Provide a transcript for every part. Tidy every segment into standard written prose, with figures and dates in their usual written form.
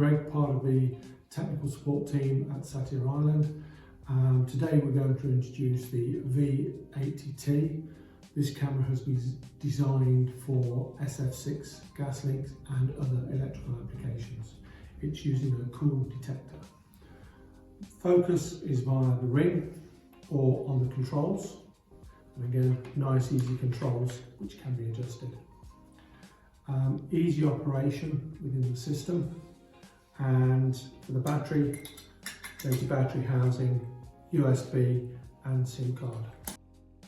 Greg, part of the technical support team at Satir Ireland. Today we're going to introduce the V80T. This camera has been designed for SF6 gas links and other electrical applications. It's using a cool detector. Focus is via the ring or on the controls. And again, nice easy controls which can be adjusted. Easy operation within the system, and for the battery, there's a battery housing, USB and SIM card.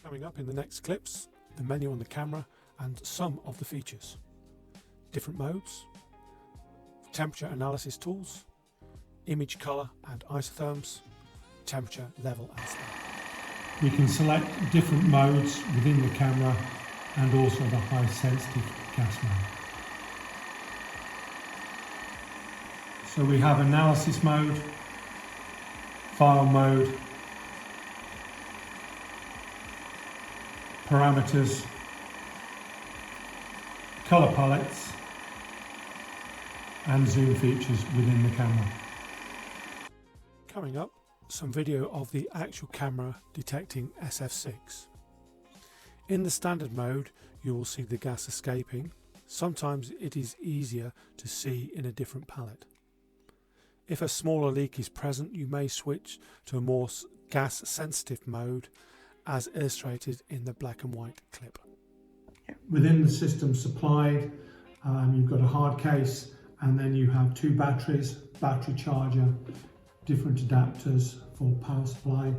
Coming up in the next clips, the menu on the camera and some of the features. Different modes, temperature analysis tools, image color and isotherms, temperature, level and state. We can select different modes within the camera and also the high sensitive gas mode. So we have analysis mode, file mode, parameters, color palettes and zoom features within the camera. Coming up, some video of the actual camera detecting SF6. In the standard mode, you will see the gas escaping. Sometimes it is easier to see in a different palette. If a smaller leak is present, you may switch to a more gas sensitive mode, as illustrated in the black and white clip. Within the system supplied, you've got a hard case, and then you have two batteries, battery charger, different adapters for power supply,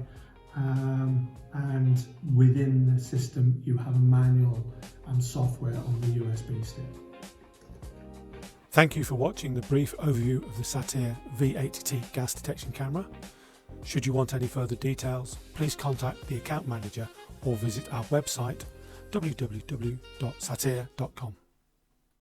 and within the system you have a manual and software on the USB stick. Thank you for watching the brief overview of the Satir V80T gas detection camera. Should you want any further details, please contact the account manager or visit our website www.satir.com.